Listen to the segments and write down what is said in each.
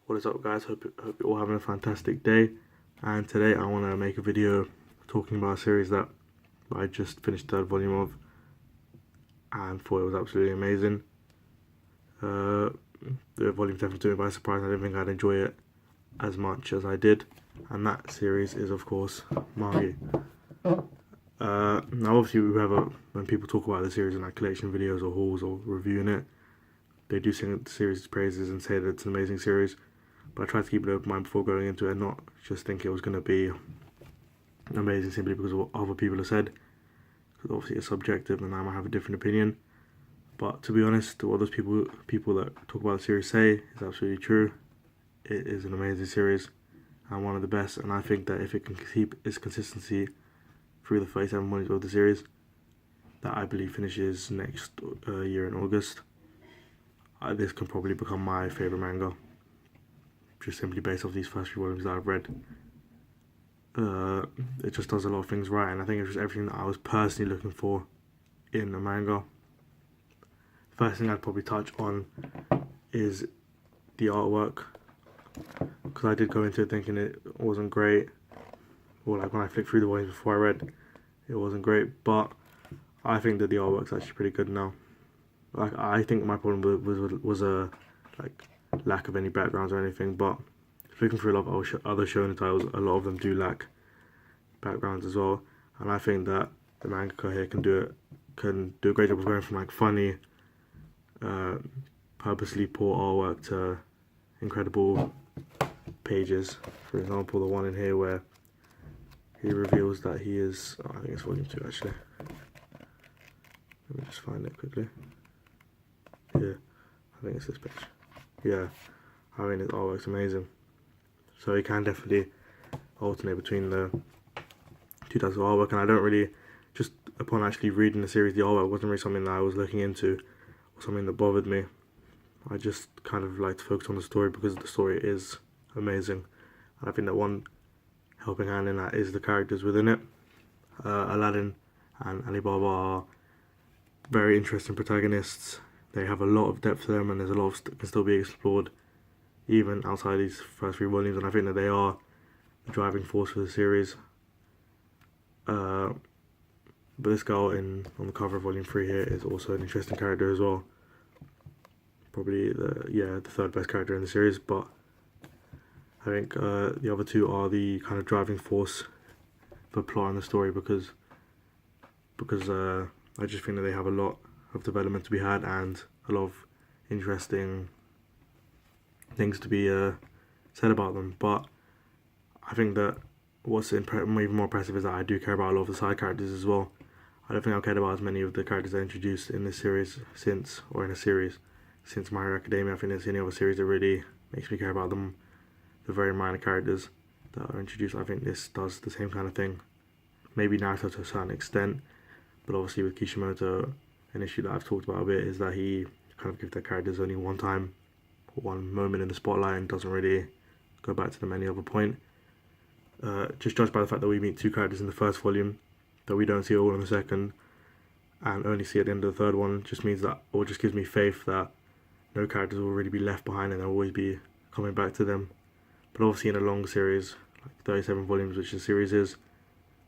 What is up, guys? Hope you're all having a fantastic day. And today I want to make a video talking about a series that I just finished the third volume of and thought it was absolutely amazing. The volume definitely took me by surprise. I didn't think I'd enjoy it as much as I did. And that series is, of course, MAGI. Now, obviously, when people talk about the series in like collection videos or hauls or reviewing it, they do sing the series' praises and say that it's an amazing series. But I tried to keep an open mind before going into it and not just think it was going to be amazing simply because of what other people have said. Because obviously it's subjective and I might have a different opinion. But to be honest, what those people that talk about the series say is absolutely true. It is an amazing series and one of the best. And I think that if it can keep its consistency through the 37 volumes of the series, that I believe finishes next year in August, this can probably become my favourite manga. Just simply based off these first few volumes that I've read. It just does a lot of things right, and I think it's just everything that I was personally looking for in a manga. First thing I'd probably touch on is the artwork, because I did go into it thinking it wasn't great, or like when I flicked through the volumes before I read, it wasn't great, but I think that the artwork's actually pretty good now. Like, I think my problem was a like lack of any backgrounds or anything, but looking through a lot of other shonen titles, a lot of them do lack backgrounds as well, and I think that the mangaka here can do a great job of going from like funny, purposely poor artwork to incredible pages. For example, the one in here where he reveals that he is, I think it's volume 2 actually. Let me just find it quickly. Yeah, I think it's this page. Yeah, I mean, his artwork's amazing. So you can definitely alternate between the two types of artwork, and I don't really, just upon actually reading the series, the artwork wasn't really something that I was looking into or something that bothered me. I just kind of like to focus on the story because the story is amazing. And I think that one helping hand in that is the characters within it. Aladdin and Alibaba are very interesting protagonists. They have a lot of depth to them, and there's a lot of can still be explored even outside these first three volumes, and I think that they are the driving force for the series. But this girl on the cover of volume 3 here is also an interesting character as well. Probably the third best character in the series, but I think the other two are the kind of driving force for plot and the story because I just think that they have a lot of development to be had and a lot of interesting things to be said about them. But I think that what's even more impressive is that I do care about a lot of the side characters as well. I don't think I've cared about as many of the characters that are introduced in this series since My Hero Academia. I think there's any other series that really makes me care about them. The very minor characters that are introduced, I think this does the same kind of thing. Maybe Naruto to a certain extent, but obviously with Kishimoto, an issue that I've talked about a bit is that he kind of gives their characters only one time, one moment in the spotlight, and doesn't really go back to them any other point. Just judged by the fact that we meet two characters in the first volume that we don't see all in the second, and only see at the end of the third one, just means that, or just gives me faith that no characters will really be left behind and they'll always be coming back to them. But obviously in a long series, like 37 volumes, which the series is,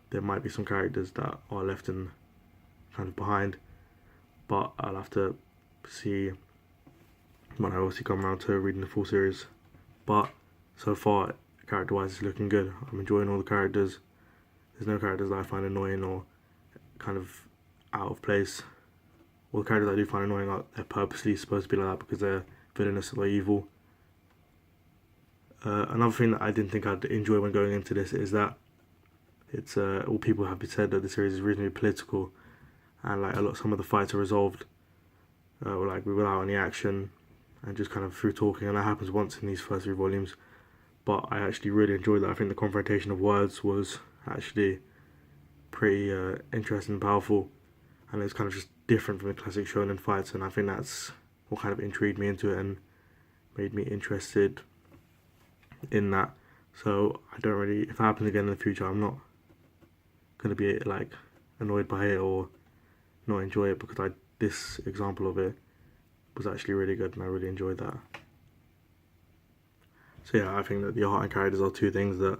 there might be some characters that are left in kind of behind, but I'll have to see when I obviously come around to reading the full series. But so far, character-wise, it's looking good. I'm enjoying all the characters. There's no characters that I find annoying or kind of out of place. All the characters I do find annoying they're purposely supposed to be like that because they're villainous or evil. Another thing that I didn't think I'd enjoy when going into this is that it's all people have said that the series is reasonably political, and like some of the fights are resolved like without any action and just kind of through talking, and that happens once in these first three volumes. But I actually really enjoyed that. I think the confrontation of words was actually pretty interesting and powerful, and it's kind of just different from the classic shonen fights, and I think that's what kind of intrigued me into it and made me interested in that. So I don't really, if it happens again in the future, I'm not going to be like annoyed by it or not enjoy it, because this example of it was actually really good and I really enjoyed that. So yeah, I think that the art and characters are two things that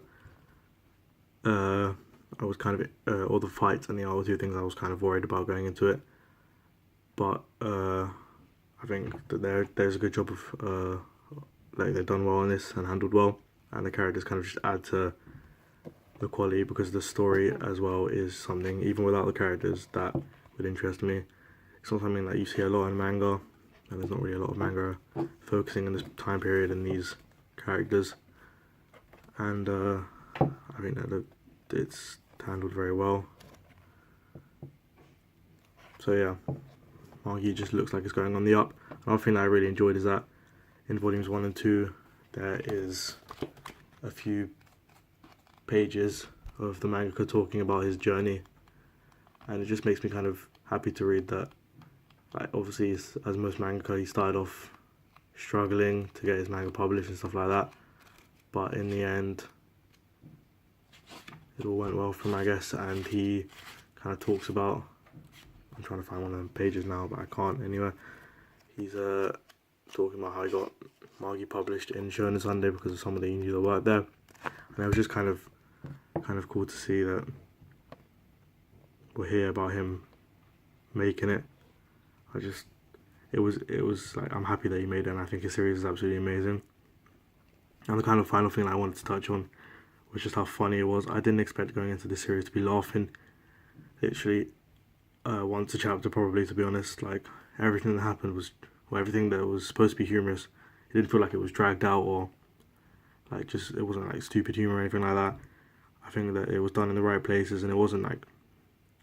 I was kind of, all the fights and the art were two things I was kind of worried about going into it. But I think that there's a good job of, like, they've done well on this and handled well, and the characters kind of just add to the quality, because the story as well is something, even without the characters, that would interest me. It's not something that you see a lot in manga, and there's not really a lot of manga focusing on this time period and these characters. And I think that it's handled very well. So yeah, MAGI just looks like it's going on the up. Another thing that I really enjoyed is that in volumes 1 and 2 there is a few pages of the mangaka talking about his journey, and it just makes me kind of happy to read that. Like, obviously, as most mangaka, he started off struggling to get his manga published and stuff like that, but in the end it all went well for him, I guess. And he kind of talks about, I'm trying to find one of the pages now but I can't anyway, he's talking about how he got MAGI published in Shonen Sunday because of some of the indie that worked there, and it was just kind of cool to see that we'll hear about him making it. It was like, I'm happy that he made it, and I think his series is absolutely amazing. And the kind of final thing I wanted to touch on was just how funny it was. I didn't expect going into this series to be laughing literally once a chapter, probably, to be honest. Like, everything that happened was, well, everything that was supposed to be humorous, it didn't feel like it was dragged out, or like, just, it wasn't like stupid humor or anything like that. I think that it was done in the right places, and it wasn't like,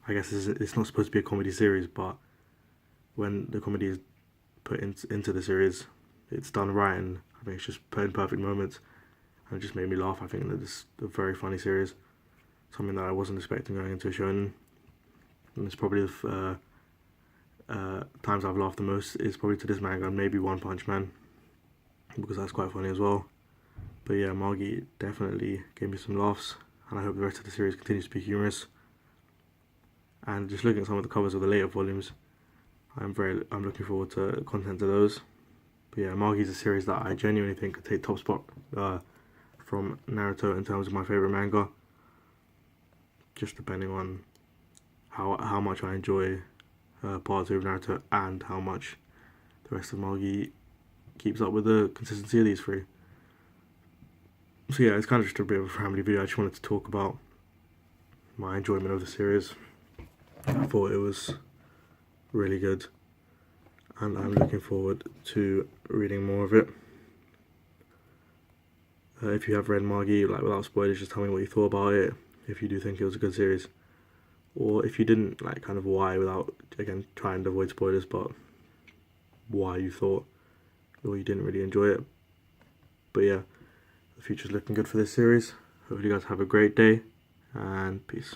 I guess it's not supposed to be a comedy series, but when the comedy is put into the series, it's done right, and I think it's just put in perfect moments, and it just made me laugh. I think that it's a very funny series, something that I wasn't expecting going into a shonen, and it's probably the times I've laughed the most is probably to this manga, and maybe One Punch Man, because that's quite funny as well. But yeah, MAGI definitely gave me some laughs, and I hope the rest of the series continues to be humorous. And just looking at some of the covers of the later volumes, I'm looking forward to content of those. But yeah, MAGI is a series that I genuinely think could take top spot from Naruto in terms of my favourite manga, just depending on how much I enjoy part 2 of Naruto, and how much the rest of MAGI keeps up with the consistency of these three. So yeah, it's kind of just a bit of a family video. I just wanted to talk about my enjoyment of the series. I thought it was really good, and I'm looking forward to reading more of it. If you have read MAGI, like, without spoilers, just tell me what you thought about it, if you do think it was a good series, or if you didn't, like, kind of why, without, again, trying to avoid spoilers, but why you thought, or you didn't really enjoy it. But yeah, the future's looking good for this series. Hopefully you guys have a great day, and peace.